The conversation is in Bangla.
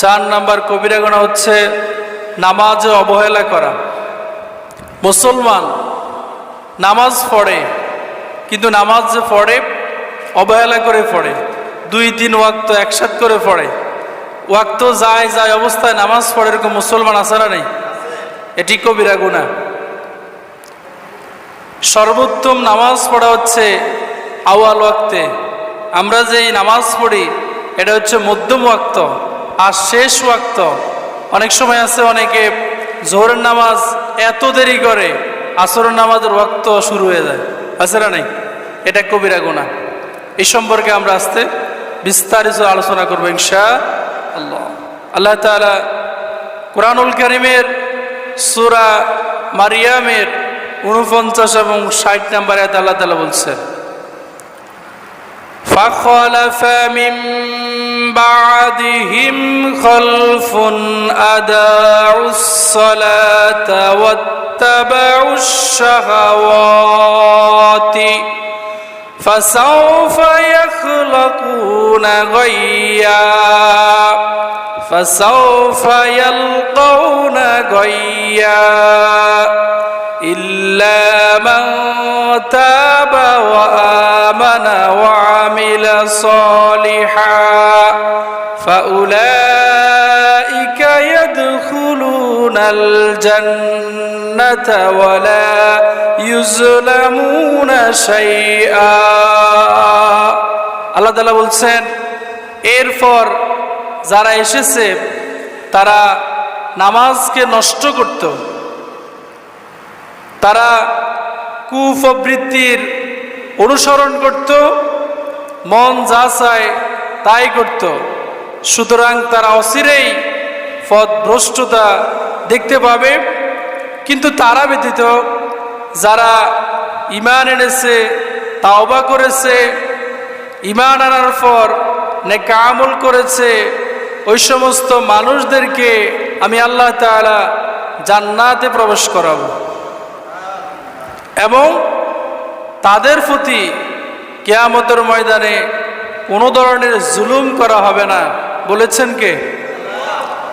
4 নাম্বার কবিরা গুনাহ হচ্ছে নামাজে অবহেলা করা। মুসলমান নামাজ পড়ে, কিন্তু নামাজ যে পড়ে অবহেলা করে পড়ে, 2-3 ওয়াক্ত একসাথে করে পড়ে, ওয়াক্ত যায় অবস্থায় নামাজ পড়ে, এরকম মুসলমান আছে না নেই? এটি কবিরা গুনাহ। সর্বোত্তম নামাজ পড়া হচ্ছে আউয়াল ওয়াক্তে। আমরা যে নামাজ পড়ি এটা হচ্ছে মধ্যম ওয়াক্ত আর শেষ ওয়াক্ত। অনেক সময় আছে অনেকে জোহরের নামাজ এত দেরি করে আসরের নামাজের ওয়াক্ত শুরু হয়ে যায়, আছে না নেই? এটা কবিরা গুনাহ। এই সম্পর্কে আমরা আজকে বিস্তারিত আলোচনা করবো ইনশাআল্লাহ। আল্লাহ তাআলা কুরআনুল কারীমের সূরা মারিয়ামের 49 এবং 60 নম্বর আয়াতে আল্লাহ তাআলা বলছেন, فَخَلَفَ مِن بَعْدِهِمْ خَلْفٌ أَضَاعُوا الصَّلَاةَ وَاتَّبَعُوا الشَّهَوَاتِ فَسَوْفَ يَخْلُقُونَ غَيًّا فَسَوْفَ يَلْقَوْنَ غَيًّا إِلَّا مَنْ تَابَ وَآمَنَ وَعَمِلَ صَالِحًا فَأُولَئِكَ يَدْخُلُونَ الْجَنَّةَ وَلَا يُظْلَمُونَ شَيْئًا। আল্লাহ তাআলা বলছেন, এরপর যারা এসেছে তারা নামাজকে নষ্ট করত, তারা কুপ্রবৃত্তির অনুসরণ করত, মন যা চায় তাই করত। সুতরাং তারা অচিরেই পথভ্রষ্টতা দেখতে পাবে। কিন্তু তারা ব্যতীত যারা ঈমান এনেছে, তাওবা করেছে, ঈমান আনার পর নেক আমল করেছে, ওই সমস্ত মানুষদেরকে আমি আল্লাহ তাআলা জান্নাতে প্রবেশ করাবো এবং তাদের প্রতি কিয়ামতের ময়দানে কোনো ধরনের জুলুম করা হবে না। বলেছেন কে?